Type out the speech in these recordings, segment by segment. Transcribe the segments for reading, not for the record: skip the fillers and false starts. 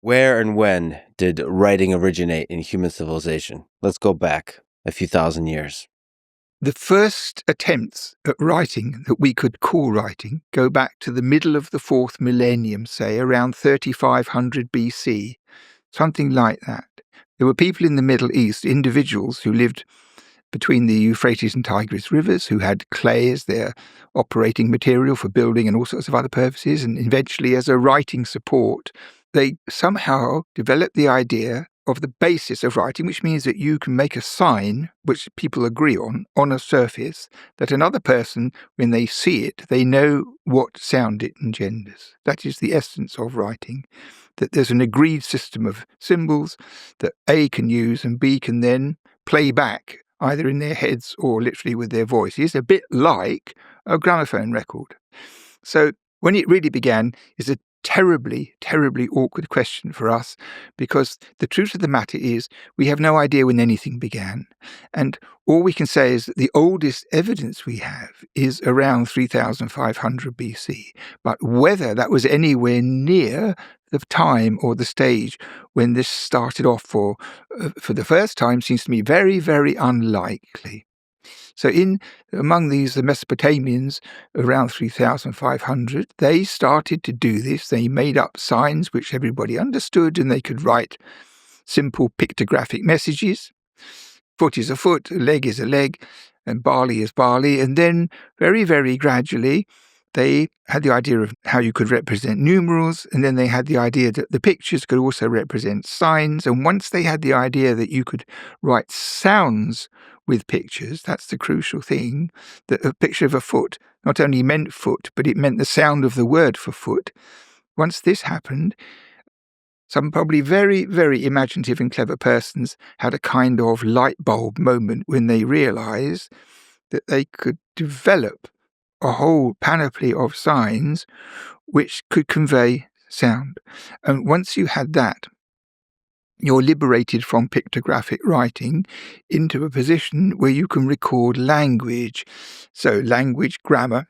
Where and when did writing originate in human civilization? Let's go back a few thousand years. The first attempts at writing that we could call writing go back to the middle of the 4th millennium, say around 3500 BC, something like that. There were people in the Middle East, individuals who lived between the Euphrates and Tigris rivers, who had clay as their operating material for building and all sorts of other purposes, and eventually as a writing support. They somehow developed the idea of the basis of writing, which means that you can make a sign, which people agree on a surface, that another person, when they see it, they know what sound it engenders. That is the essence of writing, that there's an agreed system of symbols that A can use and B can then play back, either in their heads or literally with their voices, a bit like a gramophone record. So when it really began is a terribly, terribly awkward question for us, because the truth of the matter is we have no idea when anything began. And all we can say is that the oldest evidence we have is around 3500 BC. But whether that was anywhere near the time or the stage when this started off for the first time seems to me very, very unlikely. So among these, the Mesopotamians, around 3,500, they started to do this. They made up signs which everybody understood, and they could write simple pictographic messages. Foot is a foot, a leg is a leg, and barley is barley. And then very, very gradually, they had the idea of how you could represent numerals, and then they had the idea that the pictures could also represent signs. And once they had the idea that you could write sounds with pictures, that's the crucial thing, that a picture of a foot not only meant foot, but it meant the sound of the word for foot. Once this happened, some probably very, very imaginative and clever persons had a kind of light bulb moment when they realized that they could develop a whole panoply of signs which could convey sound. And once you had that, you're liberated from pictographic writing into a position where you can record language. So language, grammar,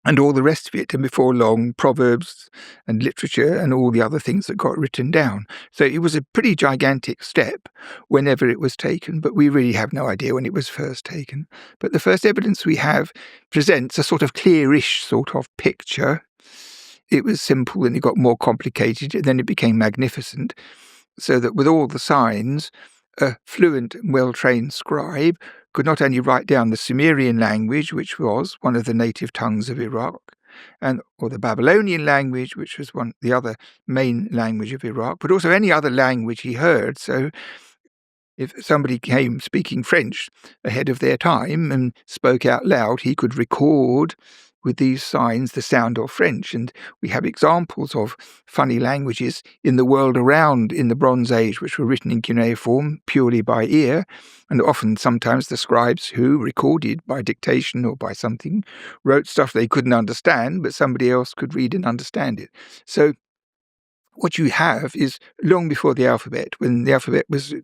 and all the rest of it, and before long, proverbs and literature and all the other things that got written down. So it was a pretty gigantic step whenever it was taken, but we really have no idea when it was first taken. But the first evidence we have presents a sort of clearish sort of picture. It was simple and it got more complicated, and then it became magnificent, so that with all the signs, a fluent and well-trained scribe could not only write down the Sumerian language, which was one of the native tongues of Iraq, or the Babylonian language, which was the other main language of Iraq, but also any other language he heard. So if somebody came speaking French ahead of their time and spoke out loud, he could record with these signs the sound of French. And we have examples of funny languages in the world around in the Bronze Age, which were written in cuneiform purely by ear. And often, sometimes the scribes who recorded by dictation or by something wrote stuff they couldn't understand, but somebody else could read and understand it. So what you have is, long before the alphabet, when the alphabet was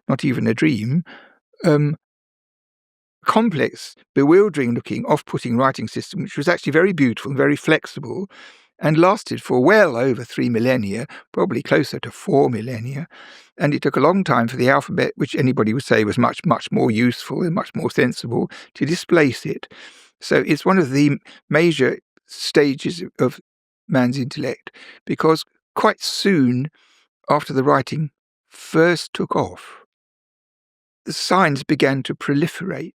not even a dream, complex, bewildering-looking, off-putting writing system, which was actually very beautiful and very flexible, and lasted for well over 3 millennia, probably closer to 4 millennia. And it took a long time for the alphabet, which anybody would say was much, much more useful and much more sensible, to displace it. So it's one of the major stages of man's intellect, because quite soon after the writing first took off, the signs began to proliferate.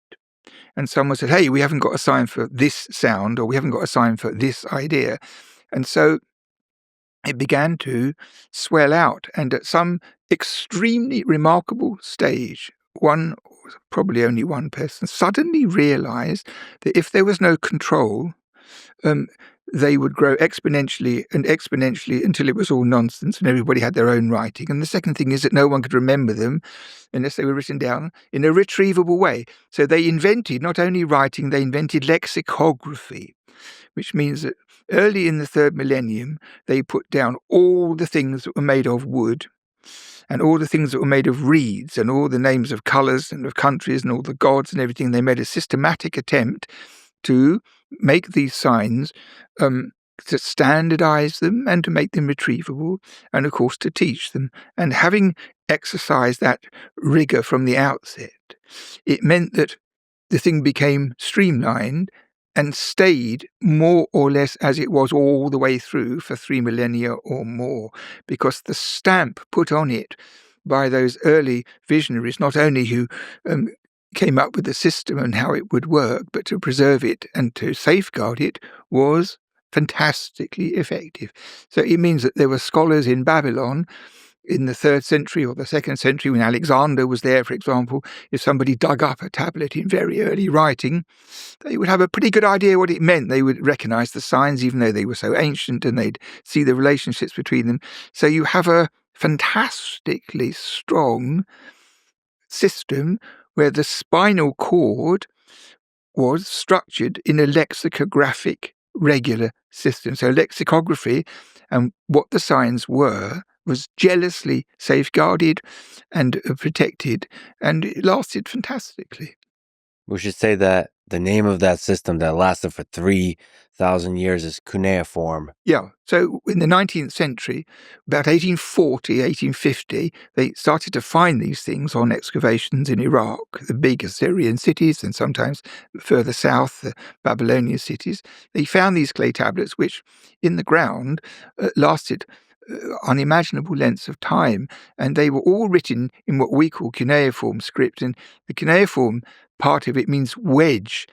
And someone said, hey, we haven't got a sign for this sound, or we haven't got a sign for this idea. And so it began to swell out. And at some extremely remarkable stage, probably only one person, suddenly realized that if there was no control, they would grow exponentially and exponentially until it was all nonsense and everybody had their own writing. And the second thing is that no one could remember them unless they were written down in a retrievable way. So they invented not only writing, they invented lexicography, which means that early in the 3rd millennium, they put down all the things that were made of wood and all the things that were made of reeds and all the names of colours and of countries and all the gods and everything. They made a systematic attempt to make these signs to standardize them and to make them retrievable, and of course to teach them. And having exercised that rigor from the outset, it meant that the thing became streamlined and stayed more or less as it was all the way through for 3 millennia or more, because the stamp put on it by those early visionaries, not only who came up with the system and how it would work, but to preserve it and to safeguard it, was fantastically effective. So it means that there were scholars in Babylon in the 3rd century or the 2nd century, when Alexander was there, for example. If somebody dug up a tablet in very early writing, they would have a pretty good idea what it meant. They would recognize the signs, even though they were so ancient, and they'd see the relationships between them. So you have a fantastically strong system where the spinal cord was structured in a lexicographic regular system. So lexicography and what the signs were was jealously safeguarded and protected, and it lasted fantastically. We should say that the name of that system that lasted for 3,000 years is cuneiform. Yeah. So in the 19th century, about 1840, 1850, they started to find these things on excavations in Iraq, the big Assyrian cities, and sometimes further south, the Babylonian cities. They found these clay tablets, which in the ground lasted unimaginable lengths of time, and they were all written in what we call cuneiform script. And the cuneiform part of it means wedge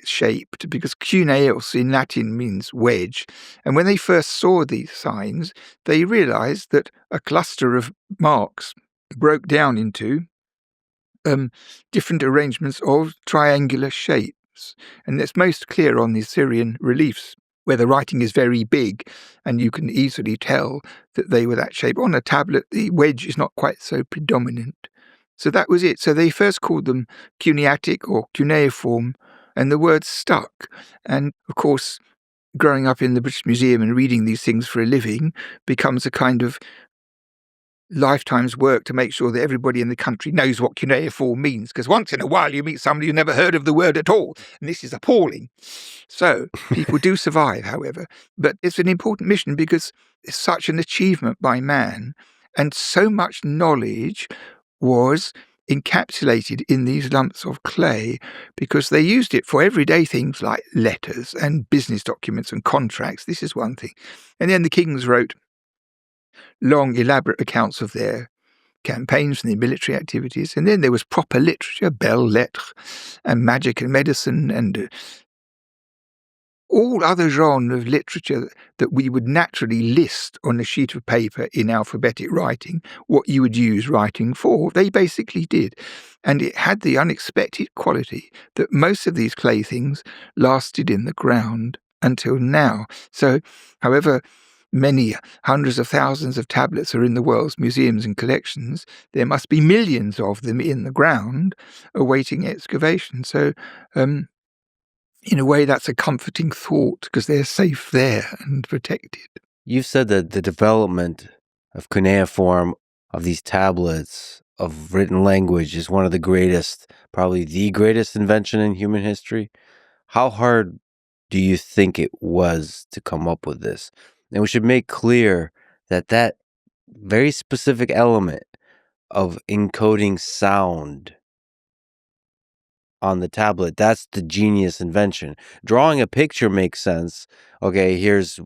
shaped, because cuneos in Latin means wedge. And when they first saw these signs, they realized that a cluster of marks broke down into different arrangements of triangular shapes. And that's most clear on the Assyrian reliefs, where the writing is very big, and you can easily tell that they were that shape. On a tablet, the wedge is not quite so predominant. So that was it. So they first called them cuneiatic or cuneiform, and the word stuck. And of course, growing up in the British Museum and reading these things for a living becomes a kind of lifetime's work to make sure that everybody in the country knows what cuneiform means, because once in a while you meet somebody who never heard of the word at all, and this is appalling. So people do survive, however, but it's an important mission because it's such an achievement by man, and so much knowledge was encapsulated in these lumps of clay, because they used it for everyday things like letters and business documents and contracts. This is one thing. And then the kings wrote long, elaborate accounts of their campaigns and their military activities. And then there was proper literature, belles lettres, and magic and medicine, and all other genres of literature that we would naturally list on a sheet of paper in alphabetic writing, what you would use writing for. They basically did. And it had the unexpected quality that most of these clay things lasted in the ground until now. So, however many hundreds of thousands of tablets are in the world's museums and collections, there must be millions of them in the ground awaiting excavation. So, in a way, that's a comforting thought, because they're safe there and protected. You've said that the development of cuneiform, of these tablets, of written language is one of the greatest, probably the greatest invention in human history. How hard do you think it was to come up with this? And we should make clear that that very specific element of encoding sound on the tablet, that's the genius invention. Drawing a picture makes sense. Okay, here's,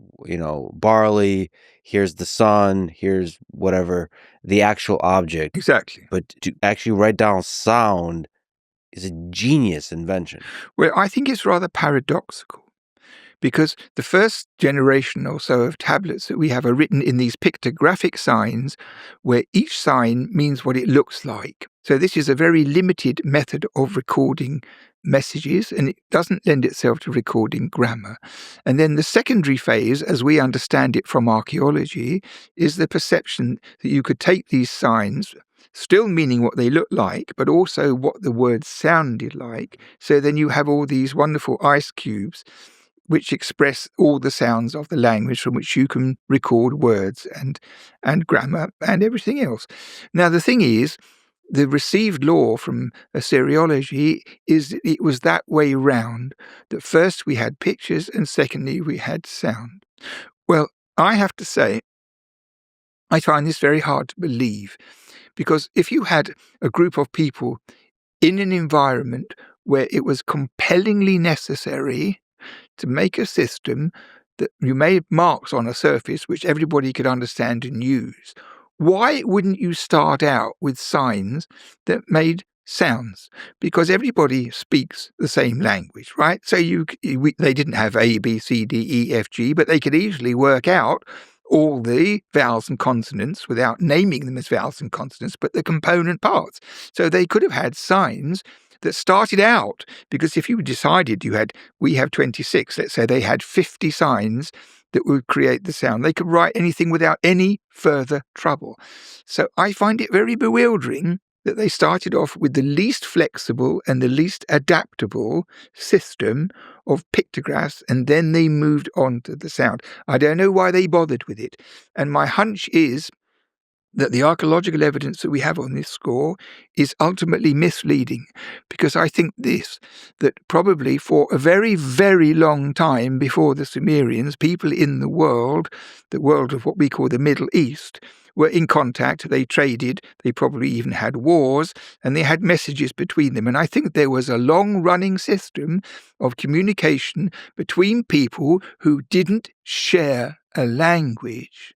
barley, here's the sun, here's whatever, the actual object. Exactly. But to actually write down sound is a genius invention. Well, I think it's rather paradoxical, because the first generation or so of tablets that we have are written in these pictographic signs, where each sign means what it looks like. So this is a very limited method of recording messages, and it doesn't lend itself to recording grammar. And then the secondary phase, as we understand it from archaeology, is the perception that you could take these signs, still meaning what they look like, but also what the words sounded like. So then you have all these wonderful ice cubes which express all the sounds of the language, from which you can record words and grammar and everything else. Now, the thing is, the received law from Assyriology is that it was that way round, that first we had pictures and secondly we had sound. Well, I have to say, I find this very hard to believe, because if you had a group of people in an environment where it was compellingly necessary to make a system that you made marks on a surface which everybody could understand and use, why wouldn't you start out with signs that made sounds? Because everybody speaks the same language, right? So they didn't have A, B, C, D, E, F, G, but they could easily work out all the vowels and consonants without naming them as vowels and consonants, but the component parts. So they could have had signs that started out, because if you decided we have 26, let's say they had 50 signs that would create the sound, they could write anything without any further trouble. So I find it very bewildering that they started off with the least flexible and the least adaptable system of pictographs, and then they moved on to the sound. I don't know why they bothered with it. And my hunch is that the archaeological evidence that we have on this score is ultimately misleading, because I think that probably for a very, very long time before the Sumerians, people in the world of what we call the Middle East, were in contact, they traded, they probably even had wars, and they had messages between them. And I think there was a long-running system of communication between people who didn't share a language,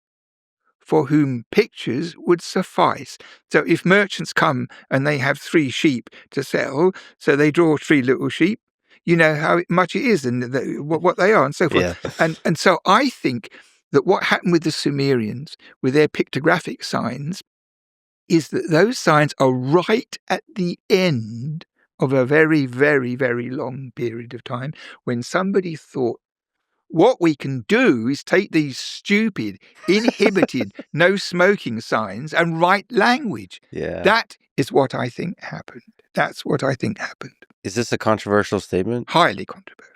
for whom pictures would suffice. So if merchants come and they have 3 sheep to sell, so they draw 3 little sheep, you know how much it is and what they are and so forth. Yeah. And so I think that what happened with the Sumerians, with their pictographic signs, is that those signs are right at the end of a very, very, very long period of time when somebody thought, what we can do is take these stupid, inhibited, no smoking signs and write language. Yeah. That is what I think happened. That's what I think happened. Is this a controversial statement? Highly controversial.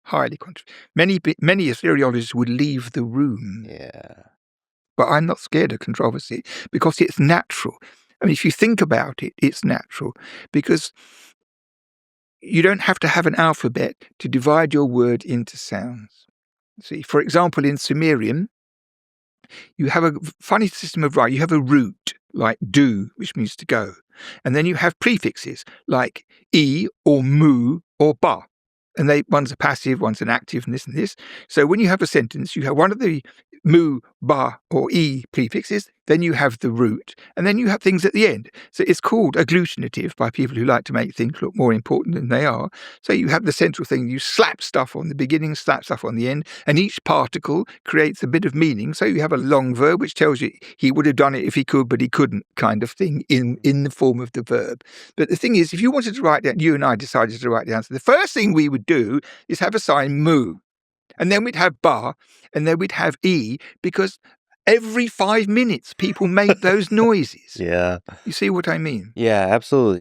Highly controversial. Many Assyriologists would leave the room. Yeah. But I'm not scared of controversy because it's natural. I mean, if you think about it, it's natural, because you don't have to have an alphabet to divide your word into sounds. See, for example, in Sumerian, you have a funny system of writing. You have a root, like do, which means to go. And then you have prefixes, like e or mu or ba. And one's a passive, one's an active, and this. So when you have a sentence, you have one of the mu, ba, or e prefixes, then you have the root, and then you have things at the end. So it's called agglutinative by people who like to make things look more important than they are. So you have the central thing, you slap stuff on the beginning, slap stuff on the end, and each particle creates a bit of meaning. So you have a long verb, which tells you he would have done it if he could, but he couldn't, kind of thing, in the form of the verb. But the thing is, if you wanted to write down, you and I decided to write down, so the first thing we would do is have a sign mu, and then we'd have ba, and then we'd have e, because every 5 minutes people make those noises. Yeah. You see what I mean? Yeah, absolutely.